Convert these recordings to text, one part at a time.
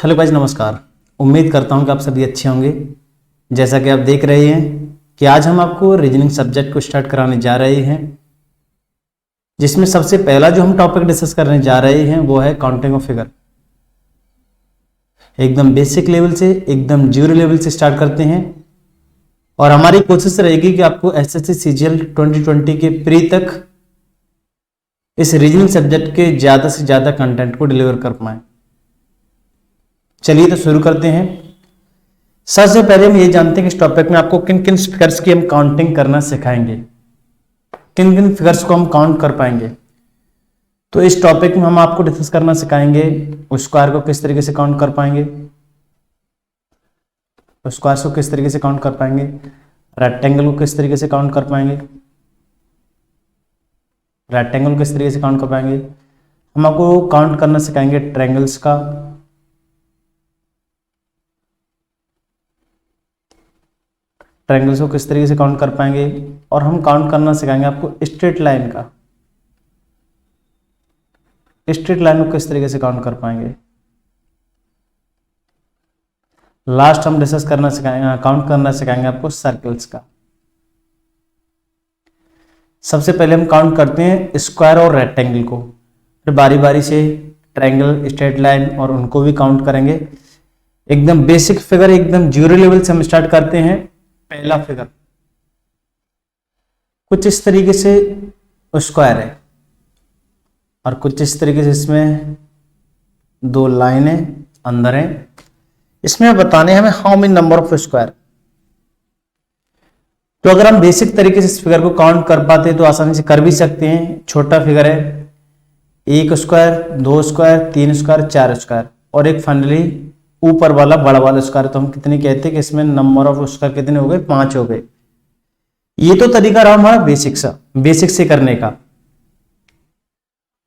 Hello guys, नमस्कार। उम्मीद करता हूं कि आप सभी अच्छे होंगे। जैसा कि आप देख रहे हैं कि आज हम आपको रीजनिंग सब्जेक्ट को स्टार्ट कराने जा रहे हैं, जिसमें सबसे पहला जो हम टॉपिक डिस्कस करने जा रहे हैं वो है काउंटिंग ऑफ फिगर। एकदम बेसिक लेवल से, एकदम जीरो लेवल से स्टार्ट करते हैं और हमारी कोशिश रहेगी कि आपको एसएससी सीजीएल 2020 के प्री तक इस रीजनिंग सब्जेक्ट के ज्यादा से ज्यादा कंटेंट को डिलीवर कर पाए। चलिए तो शुरू करते हैं। सबसे पहले हम ये जानते हैं कि इस टॉपिक में आपको किन किन फिगर्स की हम काउंटिंग करना सिखाएंगे, किन किन फिगर्स को हम काउंट कर पाएंगे। तो इस टॉपिक में हम आपको डिस्कस करना सिखाएंगे स्क्वायर को किस तरीके से काउंट कर पाएंगे, स्क्वायर को किस तरीके से काउंट कर पाएंगे, रेक्टेंगल को किस तरीके से काउंट कर पाएंगे, रेक्टेंगल किस तरीके से काउंट कर पाएंगे। हम आपको काउंट करना सिखाएंगे ट्रायंगल्स का, ट्रायंगल्स को किस तरीके से काउंट कर पाएंगे, और हम काउंट करना सिखाएंगे आपको स्ट्रेट लाइन का, स्ट्रेट लाइन को किस तरीके से काउंट कर पाएंगे। लास्ट हम डिस्कस करना सिखाएंगे, काउंट करना सिखाएंगे आपको सर्कल्स का। सबसे पहले हम काउंट करते हैं स्क्वायर और रेक्टेंगल को, फिर बारी बारी से ट्रायंगल, स्ट्रेट लाइन और उनको भी काउंट करेंगे। एकदम बेसिक फिगर, एकदम जीरो लेवल से हम स्टार्ट करते हैं। पहला फिगर कुछ इस तरीके से स्क्वायर है और कुछ इस तरीके से इसमें दो लाइनें अंदर हैं। इसमें बताने हमें how many number of square. तो अगर हम बेसिक तरीके से इस फिगर को काउंट कर पाते हैं तो आसानी से कर भी सकते हैं। छोटा फिगर है, एक स्क्वायर, दो स्क्वायर, तीन स्क्वायर, चार स्क्वायर और एक फाइनली ऊपर वाला बड़ा वाला स्क्वायर। तो हम कितने कहते हैं कि इसमें नंबर ऑफ स्क्वायर कितने हो गए, 5 हो गए। ये तो तरीका रहा हमारा बेसिक से करने का।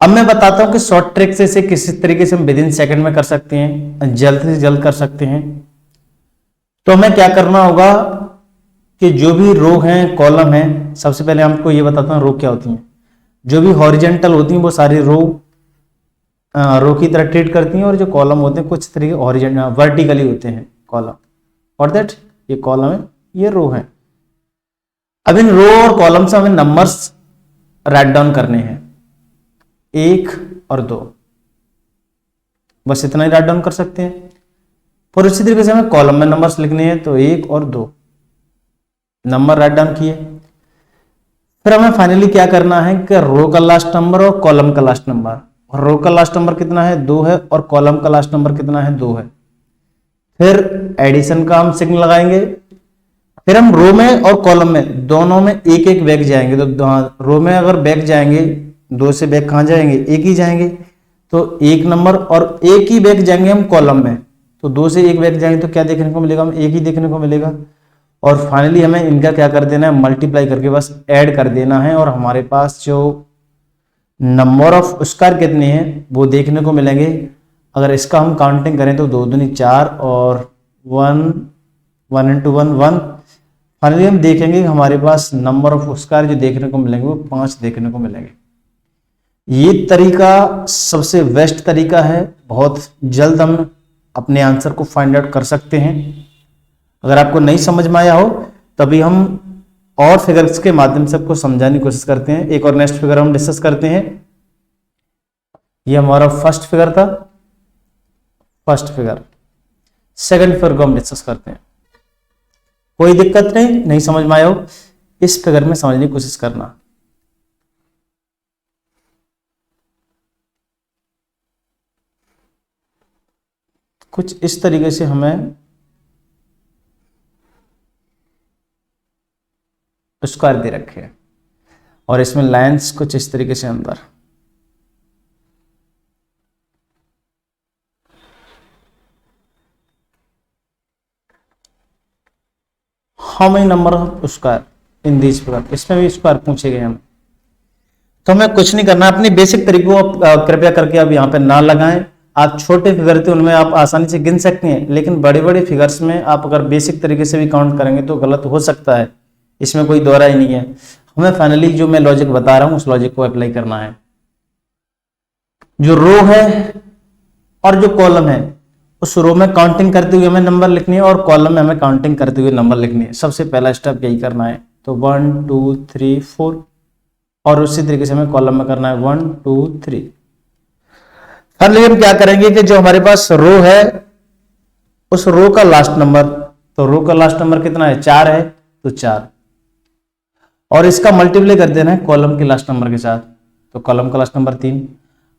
अब मैं बताता हूं कि शॉर्ट ट्रिक से इसे किस तरीके से हम विद इन सेकंड में कर सकते हैं, जल्द से जल्द कर सकते हैं। तो हमें क्या करना होगा कि जो भी रो हैं, कॉलम हैं, सबसे पहले हमको ये बताता हूं रो क्या होती हैं। जो भी हॉरिजेंटल होती हैं वो सारी रो की तरह ट्रीट करती हैं, और जो कॉलम होते हैं कुछ तरीके हॉरिजेंटल वर्टिकली होते हैं कॉलम, और दैट ये कॉलम है, ये रो है। अब इन रो और कॉलम से हमें नंबर्स राइट डाउन करने हैं, 1 और 2, बस इतना ही राइट डाउन कर सकते हैं। और उसी तरीके से हमें कॉलम में नंबर्स लिखने हैं, तो 1 और 2 नंबर राइट डाउन किए। फिर हमें फाइनली क्या करना है कि रो का लास्ट नंबर और कॉलम का लास्ट नंबर। रो का लास्ट नंबर कितना है, 2 है, और कॉलम का लास्ट नंबर कितना है, 2 है। फिर एडिशन का हम सिग्नल लगाएंगे। फिर हम रो में और कॉलम में दोनों में एक एक बैक जाएंगे। तो रो में अगर बैक जाएंगे, 2 से बैक कहां जाएंगे, एक ही जाएंगे, तो 1 नंबर, और एक ही बैक जाएंगे हम कॉलम में। तो 2 से 1 बैक जाएंगे तो क्या देखने को मिलेगा, हम एक ही देखने को मिलेगा। और फाइनली हमें इनका क्या कर देना है, मल्टीप्लाई करके बस ऐड कर देना है, और हमारे पास जो नंबर ऑफ स्क्वायर कितने हैं वो देखने को मिलेंगे। अगर इसका हम काउंटिंग करें तो 2 दूनी 4 और 1 into 1 1। फाइनली हम देखेंगे हमारे पास नंबर ऑफ स्क्वायर जो देखने को मिलेंगे वो 5 देखने को मिलेंगे। ये तरीका सबसे बेस्ट तरीका है, बहुत जल्द हम अपने आंसर को फाइंड आउट कर सकते हैं। अगर आपको नहीं समझ में आया हो तभी हम और फिगर्स के माध्यम से आपको समझाने की कोशिश करते हैं। एक और नेक्स्ट फिगर हम डिस्कस करते हैं। ये हमारा फर्स्ट फिगर था, फर्स्ट फिगर। सेकंड फिगर को हम डिस्कस करते हैं। कोई दिक्कत नहीं समझ में आया हो इस फिगर में समझने की कोशिश करना। कुछ इस तरीके से हमें स्क्वायर दे रखे हैं और इसमें लाइंस कुछ इस तरीके से अंदर। How many number of square in this figure. इसमें भी स्क्वायर पूछे गए हमें, तो हमें कुछ नहीं करना। अपनी बेसिक तरीकों को कृपया करके आप यहाँ पे ना लगाएं। आप छोटे फिगर थे उनमें आप आसानी से गिन सकते हैं, लेकिन बड़े बड़े फिगर्स में आप अगर बेसिक तरीके से भी काउंट करेंगे तो गलत हो सकता है, इसमें कोई दोहरा ही नहीं है। हमें फाइनली जो मैं लॉजिक बता रहा हूं उस लॉजिक को अप्लाई करना है। जो रो है और जो कॉलम है उस रो में काउंटिंग करते हुए हमें नंबर लिखनी है और कॉलम में हमें काउंटिंग करते हुए नंबर लिखनी है। सबसे पहला स्टेप यही करना है। तो 1 2 3 4 और उसी तरीके से हमें कॉलम में करना है 1 2 3। फाइनली हम क्या करेंगे कि जो हमारे पास रो है उस रो का लास्ट नंबर, तो रो का लास्ट नंबर कितना है 4 है, तो 4 और इसका मल्टीप्लाई कर देना है कॉलम के लास्ट नंबर के साथ, तो कॉलम का लास्ट नंबर 3।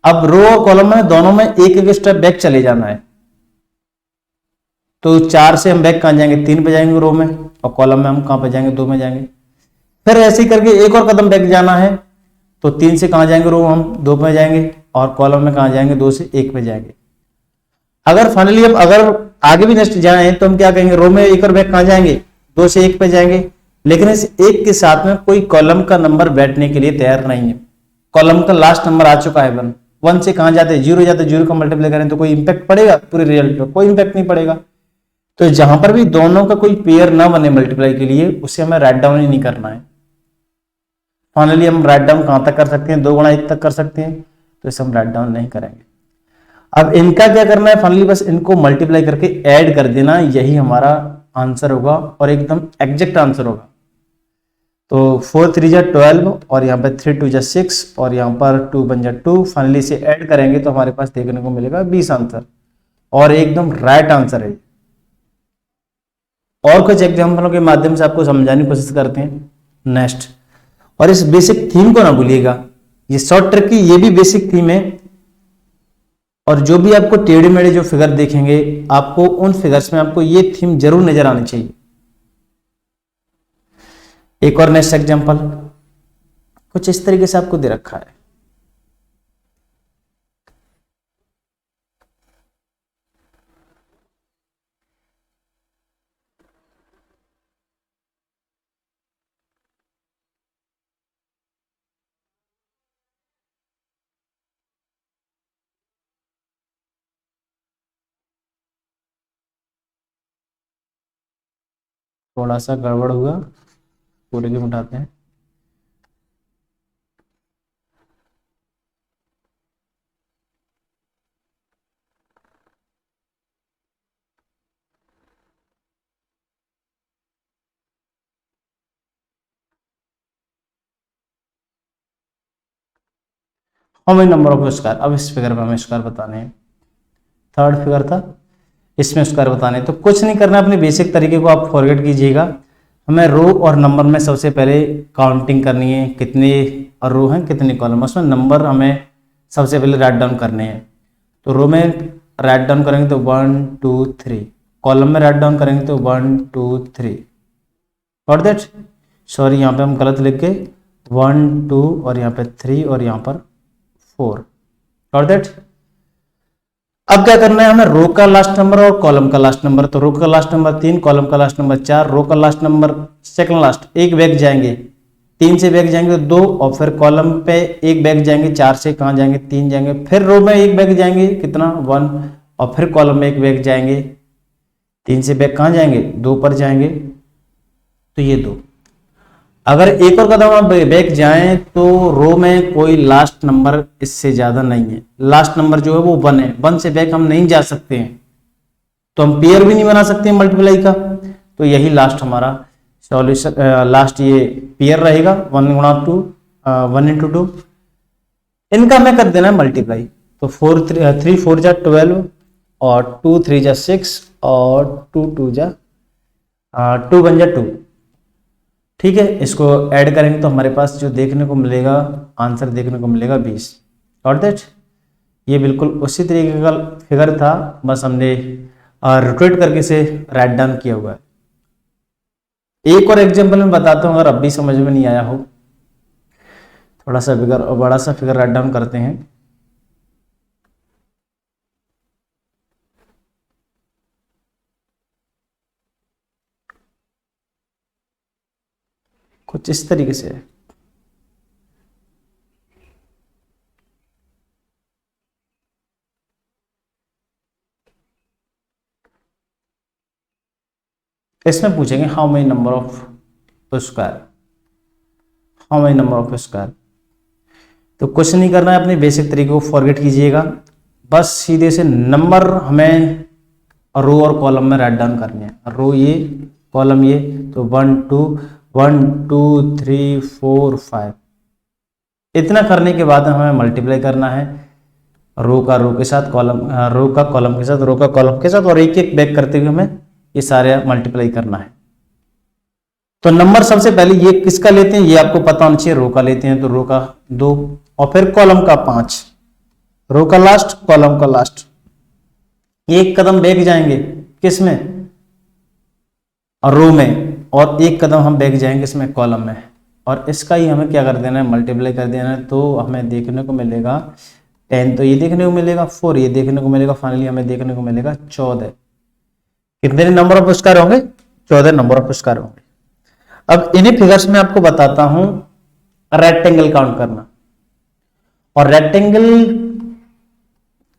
अब रो और कॉलम में दोनों में एक एक स्टेप बैक चले जाना है। तो 4 से हम बैक कहां जाएंगे 3 पे जाएंगे रो में, और कॉलम में हम कहां पे जाएंगे 2 में जाएंगे। फिर ऐसे ही करके एक और कदम बैक जाना है, तो 3 से कहां जाएंगे रो हम 2 पे जाएंगे, और कॉलम में कहां जाएंगे 2 से 1 पे जाएंगे। अगर फाइनली हम अगर आगे भी नेक्स्ट जाएं तो हम क्या कहेंगे रो में एक और बैक कहां जाएंगे 2 से 1 पे जाएंगे, लेकिन इस एक के साथ में कोई कॉलम का नंबर बैठने के लिए तैयार नहीं है। कॉलम का लास्ट नंबर आ चुका है 1, 1 से कहां जाते हैं 0 जाते, 0 का मल्टीप्लाई करें तो कोई इंपैक्ट पड़ेगा पूरे रिजल्ट पे, कोई इंपैक्ट नहीं पड़ेगा। तो जहां पर भी दोनों का कोई पेयर ना बने मल्टीप्लाई के लिए, उसे हमें राइट डाउन ही नहीं करना है। फाइनली हम राइट डाउन कहां तक कर सकते हैं 2 गुणा 1 तक कर सकते हैं, तो इसे हम राइट डाउन नहीं करेंगे। अब इनका क्या करना है फाइनली बस इनको मल्टीप्लाई करके ऐड कर देना, यही हमारा आंसर होगा और एकदम एग्जैक्ट आंसर होगा। तो 4 3 जा 12 और यहाँ पे 3 2 जा 6 और यहाँ पर 2 1 जा 2, फाइनली से ऐड करेंगे तो हमारे पास देखने को मिलेगा 20 आंसर, और एकदम राइट आंसर है। और कुछ एग्जाम्पलों के माध्यम से आपको समझाने की कोशिश करते हैं नेक्स्ट। और इस बेसिक थीम को ना भूलिएगा, ये शॉर्ट ट्रिक की ये भी बेसिक थीम है, और जो भी आपको टेढ़े मेढ़े जो फिगर देखेंगे आपको उन फिगर्स में आपको ये थीम जरूर नजर आनी चाहिए। एक और नेक्स्ट एग्जांपल कुछ इस तरीके से आपको दे रखा है। थोड़ा सा गड़बड़ हुआ, पूरे के उठाते हैं। हमें नंबर ऑफ स्क्वायर, अब इस फिगर में हमें स्क्वायर बताने हैं। थर्ड फिगर था, इसमें स्क्वायर बताने, तो कुछ नहीं करना, अपने बेसिक तरीके को आप फॉरगेट कीजिएगा। हमें रो और नंबर में सबसे पहले काउंटिंग करनी है, कितने रो हैं कितने कॉलम, उसमें नंबर हमें सबसे पहले राइट डाउन करने हैं। तो रो में राइट डाउन करेंगे तो 1 2 3, कॉलम में राइट डाउन करेंगे तो 1 2 3। Got that? सॉरी यहाँ पे हम गलत लिख के 1 2 और यहाँ पे 3 और यहाँ पर 4। Got that? अब क्या करना है हमें रो का लास्ट नंबर और कॉलम का लास्ट नंबर। तो रो का लास्ट नंबर 3, कॉलम का लास्ट नंबर 4, रो का लास्ट नंबर सेकंड लास्ट एक बैक जाएंगे, 3 से बैक जाएंगे तो 2, और फिर कॉलम पे एक बैक जाएंगे, 4 से कहां जाएंगे 3 जाएंगे, फिर रो में एक बैक जाएंगे कितना 1, और फिर कॉलम में एक बैक जाएंगे, 3 से बैक कहां जाएंगे 2 पर जाएंगे, तो ये 2। अगर एक और कदम आप बैक जाएं तो रो में कोई लास्ट नंबर इससे ज्यादा नहीं है, लास्ट नंबर जो है वो 1 है, 1 से बैक हम नहीं जा सकते हैं, तो हम पेयर भी नहीं बना सकते हैं मल्टीप्लाई का। तो यही लास्ट हमारा सॉल्यूशन, लास्ट ये पेयर रहेगा 1 गुणा 2, 1 इंटू 2, इनका हमें कर देना है मल्टीप्लाई। तो 3 4 जा 12 और 2 3 जा 6 और 2 2 जा 2 1 जा 2। ठीक है, इसको ऐड करेंगे तो हमारे पास जो देखने को मिलेगा आंसर देखने को मिलेगा 20। Got that? ये बिल्कुल उसी तरीके का फिगर था, बस हमने रोटेट करके इसे राइट डाउन किया हुआ है। एक और एग्जांपल मैं बताता हूं, अगर अब भी समझ में नहीं आया हो, थोड़ा सा फिगर और बड़ा सा फिगर राइट डाउन करते हैं। कुछ इस तरीके से है। इसमें पूछेंगे how many number of square, how many number of square. तो कुछ नहीं करना है, अपने बेसिक तरीके को फॉरगेट कीजिएगा, बस सीधे से नंबर हमें और रो और कॉलम में राइट डाउन करनी है। रो ये, कॉलम ये, तो 1 2 3 4 5। इतना करने के बाद हमें मल्टीप्लाई करना है रो का रो के साथ, कॉलम रो का कॉलम के साथ, रो का कॉलम के साथ, और एक एक बैक करते हुए हमें ये सारे मल्टीप्लाई करना है। तो नंबर सबसे पहले ये किसका लेते हैं, ये आपको पता होना चाहिए, रो का लेते हैं, तो रो का 2 और फिर कॉलम का 5, रो का लास्ट, कॉलम का लास्ट। एक कदम बैक जाएंगे किसमें, रो में, और एक कदम हम बैक जाएंगे इसमें, कॉलम में, और इसका ही हमें क्या कर देना है, मल्टीप्लाई कर देना है। तो हमें देखने को मिलेगा 10, तो ये देखने को मिलेगा 4, ये देखने को मिलेगा, फाइनली हमें देखने को मिलेगा 14। कितने नंबर ऑफ स्क्वायर होंगे, 14 नंबर ऑफ स्क्वायर होंगे। अब इन्हीं फिगर्स में आपको बताता हूं रेक्टेंगल काउंट करना। और रेक्टेंगल,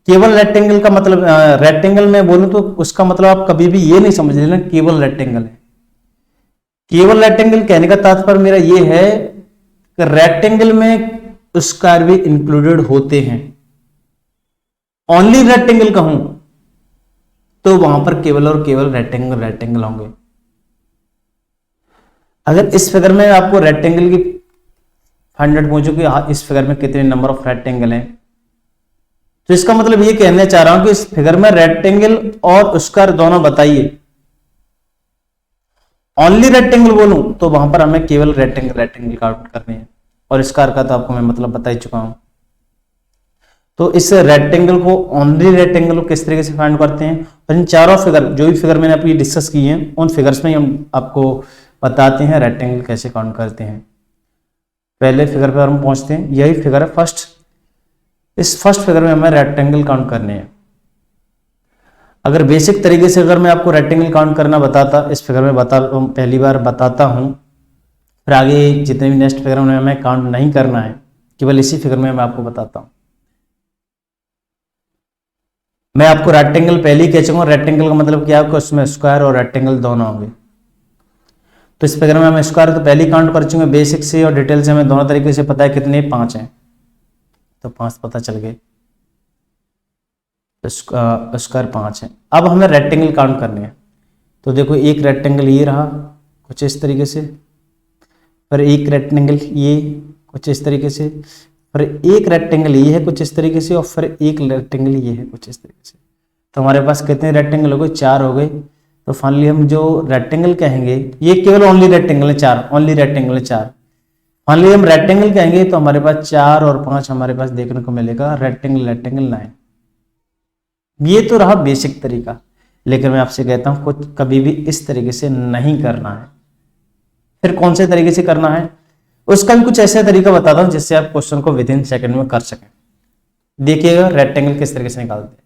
केवल रेक्टेंगल का मतलब, रेक्टेंगल में बोलूं तो उसका मतलब आप कभी भी ये नहीं समझ लेना केवल रेक्टेंगल है। केवल रेक्टेंगल कहने का तात्पर्य मेरा ये है कि रेक्टेंगल में स्क्वायर भी इंक्लूडेड होते हैं। ओनली रेक्टेंगल कहूं तो वहां पर केवल और केवल रेक्टेंगल होंगे। अगर इस फिगर में आपको रेक्टेंगल की 100 पूछो कि इस फिगर में कितने नंबर ऑफ रेक्टेंगल हैं, तो इसका मतलब ये कहने चाह रहा हूं कि इस फिगर में रेक्टेंगल और स्क्वायर दोनों बताइए। ओनली रेक्टेंगल बोलूं तो वहां पर हमें केवल रेक्टेंगल काउंट करने हैं, और स्क्वायर का तो आपको मैं मतलब बता ही चुका हूं। तो इस रेक्टेंगल को, ओनली रेक्टेंगल को किस तरीके से फाइंड करते हैं, और इन चारों फिगर, जो भी फिगर मैंने आपकी डिस्कस की हैं, उन फिगर्स में हम आपको बताते हैं रेक्टेंगल कैसे काउंट करते हैं। पहले फिगर पर हम पहुंचते हैं, यही फिगर है फर्स्ट। इस फर्स्ट फिगर में हमें रेक्टेंगल काउंट करने हैं। अगर बेसिक तरीके से अगर मैं आपको रेक्टेंगल काउंट करना बताता, इस फिगर में पहली बार बताता हूं, फिर आगे जितने भी नेक्स्ट फिगर में हमें काउंट नहीं करना है, केवल इसी फिगर में मैं आपको बताता हूं। मैं आपको रेक्टेंगल पहले ही कह चुका हूं, रेक्टेंगल का मतलब क्या है, उसमें स्क्वायर और रेक्टेंगल दोनों होंगे। तो इस फिगर में हम स्क्वायर तो पहले ही काउंट कर चुके हैं, बेसिक से और डिटेल से हमें दोनों तरीके से पता है कितने, 5 हैं, तो 5 पता चल गए, स्क्वायर 5 है। अब हमें रेक्टेंगल काउंट करने हैं। तो देखो एक रेक्टेंगल ये रहा कुछ इस तरीके से, फिर एक रेक्टेंगल ये कुछ इस तरीके से, फिर एक रेक्टेंगल ये है कुछ इस तरीके से, और फिर एक रेक्टेंगल ये है कुछ इस तरीके से। तो हमारे पास कितने रेक्टेंगल हो गए, 4 हो गए। तो फाइनली हम जो रेक्टेंगल कहेंगे, ये केवल ओनली रेक्टेंगल है 4, ओनली रेक्टेंगल है 4। फाइनली हम रेक्टेंगल कहेंगे तो हमारे पास 4 और 5 हमारे पास देखने को मिलेगा, रेक्टेंगल 9। ये तो रहा बेसिक तरीका, लेकिन मैं आपसे कहता हूं कुछ कभी भी इस तरीके से नहीं करना है। फिर कौन से तरीके से करना है, उसका भी कुछ ऐसा तरीका बताता हूं जिससे आप क्वेश्चन को विद इन सेकंड में कर सकें। देखिएगा रेक्टेंगल किस तरीके से निकालते हैं।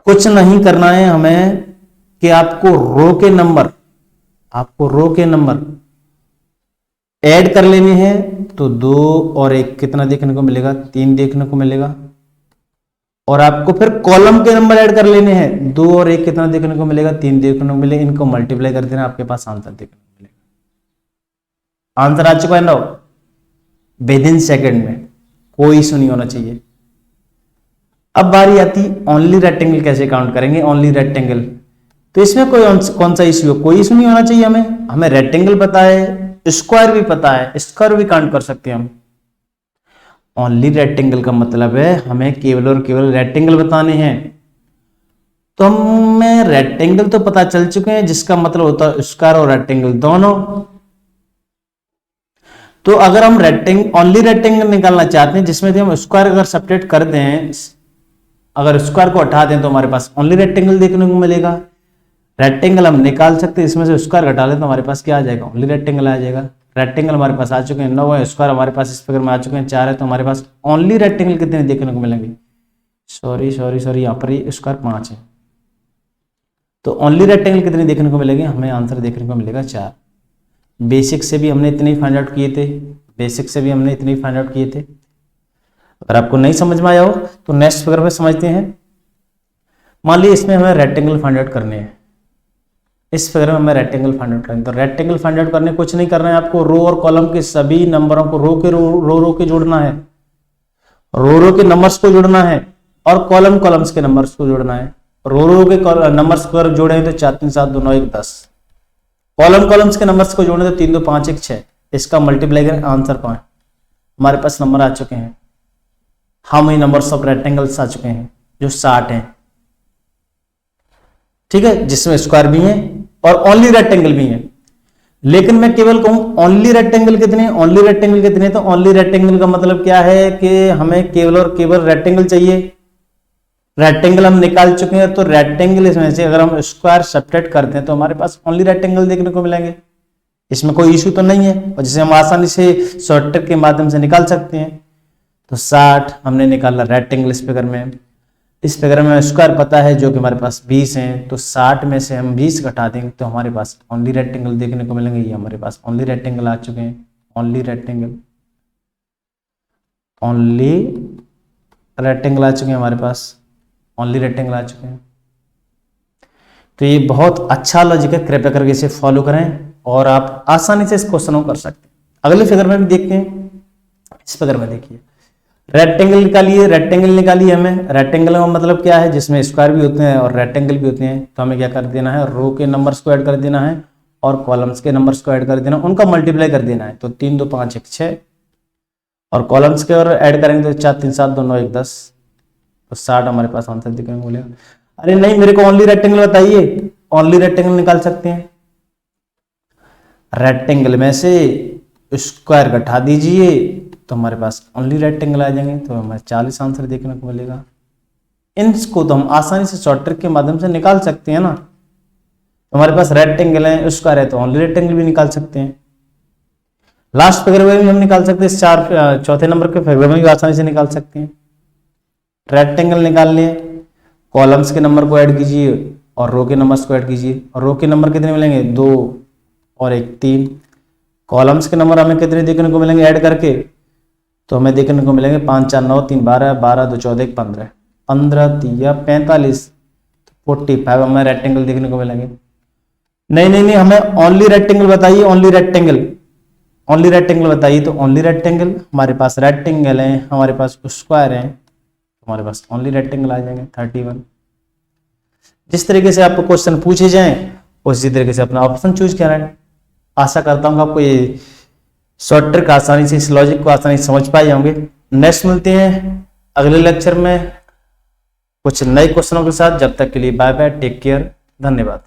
कुछ नहीं करना है हमें कि आपको रो के नंबर ऐड कर लेने हैं। तो 2 और 1 कितना देखने को मिलेगा, 3 देखने को मिलेगा। और आपको फिर कॉलम के नंबर ऐड कर लेने हैं, 2 और 1 कितना देखने को मिलेगा, 3 देखने को मिलेगा। इनको मल्टीप्लाई कर देना, आपके पास आंसर देखने को मिलेगा। आंसर आ चुका है ना विद इन सेकेंड में, कोई इशू नहीं होना चाहिए। अब बारी आती ओनली रेक्टेंगल कैसे काउंट करेंगे, ओनली रेक्टेंगल। तो इसमें कौन सा इशू है, कोई इशू नहीं होना चाहिए। हमें रेक्टेंगल पता है, स्क्वायर भी पता है, स्क्वायर भी काउंट कर सकते हैं हम। ओनली रेक्टेंगल का मतलब है हमें केवल और केवल रेक्टेंगल बताने हैं। तो हमें रेक्टेंगल तो पता चल चुके हैं, जिसका मतलब होता है स्क्वायर और रेक्टेंगल दोनों। तो अगर हम ओनली रेक्टेंगल निकालना चाहते हैं, जिसमें हम स्क्वायर अगर सब्ट्रैक्ट कर दें, अगर स्क्वायर को हटा दें तो हमारे पास ओनली रेक्टेंगल देखने को मिलेगा। रेक्टेंगल हम निकाल सकते हैं, इसमें से स्क्वायर घटा लें तो हमारे पास क्या आ जाएगा, ओनली रेक्टेंगल आ जाएगा। रेक्टेंगल हमारे पास आ चुके हैं 9 है, स्क्वायर हमारे पास इस फिगर में आ चुके हैं 4 है। तो हमारे पास ओनली रेक्टेंगल कितने देखने को मिलेंगे, सॉरी यहाँ पर ये स्क्वायर 5 है। तो ओनली रेक्टेंगल कितने देखने को मिलेंगे, हमें आंसर देखने को मिलेगा 4। बेसिक से भी हमने इतने ही फाइंड आउट किए थे, अगर आपको नहीं समझ में आया हो तो नेक्स्ट फिगर में समझते हैं। मान लीजिए इसमें हमें रेक्टेंगल फाइंड आउट करने हैं, इस फिगर में हमें रेक्टेंगल फाइंड आउट करने। तो रेक्टेंगल फाइंड आउट करने कुछ नहीं करना है आपको, रो और कॉलम के सभी नंबरों को रो के जोड़ना है, रो के नंबर्स को जोड़ना है, और कॉलम्स के नंबर्स को जोड़ना है। रो के नंबर्स को अगर जोड़े तो 4 3 7 2 9 1 10, कॉलम्स के नंबर्स को जोड़े तो 3 2 5 1 6, इसका मल्टीप्लाई करें आंसर 5। हमारे पास नंबर आ चुके हैं, how many numbers of rectangles आ चुके हैं जो 60 हैं, ठीक है, जिसमें स्क्वायर भी है और ओनली रेक्टेंगल भी है। लेकिन मैं केवल कहूं ओनली रेक्टेंगल कितने, ओनली रेक्टेंगल कितने, तो ओनली रेक्टेंगल का मतलब क्या है कि हमें केवल और केवल रेक्टेंगल चाहिए। रेक्टेंगल हम निकाल चुके हैं, तो रेक्टेंगल इसमें से अगर हम स्क्वायर सब्ट्रैक्ट करते हैं तो हमारे पास ओनली रेक्टेंगल देखने को मिलेंगे, इसमें कोई इशू तो नहीं है, और जिसे हम आसानी से शॉर्टकट के माध्यम से निकाल सकते हैं। तो 60 हमने निकाला रेक्टेंगल इस फिगर में, इस फिगर में स्क्वायर पता है जो कि हमारे पास 20 हैं, तो 60 में से हम 20 घटा देंगे तो हमारे पास ओनली रेक्टेंगल देखने को मिलेंगे। ये हमारे पास ओनली रेक्टेंगल आ चुके हैं, ओनली रेक्टेंगल आ चुके हैं हमारे पास, ओनली रेक्टेंगल आ चुके हैं। तो ये बहुत अच्छा लॉजिक है, कृपया करके इसे फॉलो करें और आप आसानी से इस क्वेश्चन को कर सकते हैं। अगले फिगर में भी देखते हैं, इस फिगर में देखिए रेक्टेंगल निकालिए, रेक्टेंगल निकालिए हमें। रेक्टेंगल का मतलब क्या है, जिसमें स्क्वायर भी होते हैं और रेक्टेंगल भी होते हैं। तो हमें क्या कर देना है, रो के नंबर्स को ऐड कर देना है और कॉलम्स के नंबर्स को ऐड कर देना, उनका मल्टीप्लाई कर देना है। तो 3 2 5 1 6 और कॉलम्स के और ऐड करेंगे तो 4 3 7 2 9 1 10, तो 60 हमारे पास आंसर दिखेंगे। बोलेगा अरे नहीं मेरे को ओनली रेक्टेंगल बताइए, ओनली रेक्टेंगल निकाल सकते हैं। रेक्टेंगल में से स्क्वायर घटा दीजिए तो हमारे पास ओनली रेक्टेंगल आ जाएंगे, तो हमें 40 आंसर देखने को मिलेगा। इनको तो हम आसानी से शॉर्ट ट्रिक के माध्यम से निकाल सकते हैं ना। तो हमारे पास रेक्टेंगल है, स्क्वायर है, तो ओनली रेक्टेंगल भी निकाल सकते हैं। लास्ट फिगर में भी हम निकाल सकते हैं, चौथे नंबर के फिगर में भी आसानी से निकाल सकते हैं। रेक्टेंगल निकाल लिए, कॉलम्स के नंबर को ऐड कीजिए और रो के नंबर्स को ऐड कीजिए, और रो के नंबर कितने मिलेंगे, 2 और 1 3। कॉलम्स के नंबर हमें कितने देखने को मिलेंगे ऐड करके, तो हमें देखने को मिलेंगे 5 4 9 3 12 12 2 14 1 15 15 3 45 45 हमें रेक्टेंगल देखने को मिलेंगे। नहीं हमें ओनली रेक्टेंगल बताइए, ओनली रेक्टेंगल बताइए। तो ओनली रेक्टेंगल हमारे पास रेक्टेंगल है, हमारे पास स्क्वायर है, हमारे पास ओनली रेक्टेंगल आ जाएंगे 31। जिस तरीके से आपको क्वेश्चन पूछे जाएं उसी तरीके से अपना ऑप्शन चूज करें। आशा करता हूँ आपको ये शॉर्ट ट्रिक आसानी से, इस लॉजिक को आसानी से समझ पाए होंगे। नेक्स्ट मिलते हैं अगले लेक्चर में कुछ नए क्वेश्चनों के साथ। जब तक के लिए बाय बाय, टेक केयर, धन्यवाद।